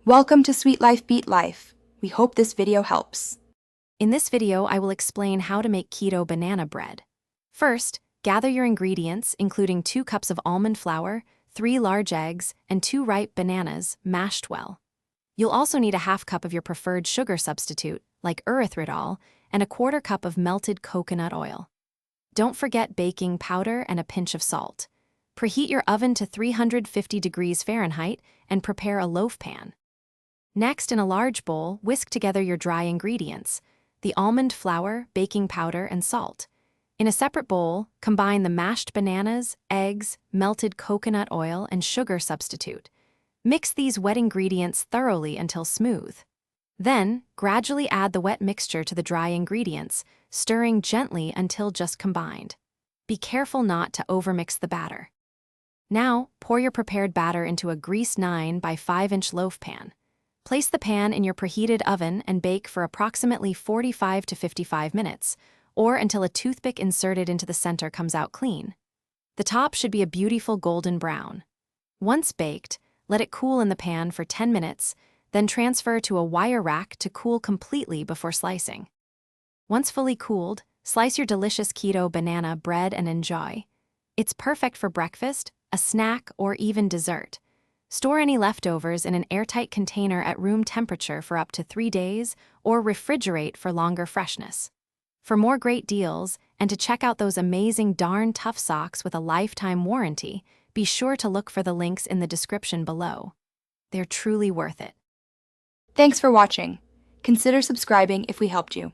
Welcome to Sweet Life Beat Life. We hope this video helps. In this video, I will explain how to make keto banana bread. First, gather your ingredients, including 2 cups of almond flour, 3 large eggs, and 2 ripe bananas, mashed well. You'll also need a half cup of your preferred sugar substitute, like erythritol, and a 1/4 cup of melted coconut oil. Don't forget baking powder and a pinch of salt. Preheat your oven to 350 degrees Fahrenheit and prepare a loaf pan. Next, in a large bowl, whisk together your dry ingredients, the almond flour, baking powder, and salt. In a separate bowl, combine the mashed bananas, eggs, melted coconut oil, and sugar substitute. Mix these wet ingredients thoroughly until smooth. Then, gradually add the wet mixture to the dry ingredients, stirring gently until just combined. Be careful not to overmix the batter. Now, pour your prepared batter into a greased 9 by 5-inch loaf pan. Place the pan in your preheated oven and bake for approximately 45 to 55 minutes, or until a toothpick inserted into the center comes out clean. The top should be a beautiful golden brown. Once baked, let it cool in the pan for 10 minutes, then transfer to a wire rack to cool completely before slicing. Once fully cooled, slice your delicious keto banana bread and enjoy. It's perfect for breakfast, a snack, or even dessert. Store any leftovers in an airtight container at room temperature for up to 3 days, or refrigerate for longer freshness. For more great deals, and to check out those amazing darn tough socks with a lifetime warranty, be sure to look for the links in the description below. They're truly worth it. Thanks for watching. Consider subscribing if we helped you.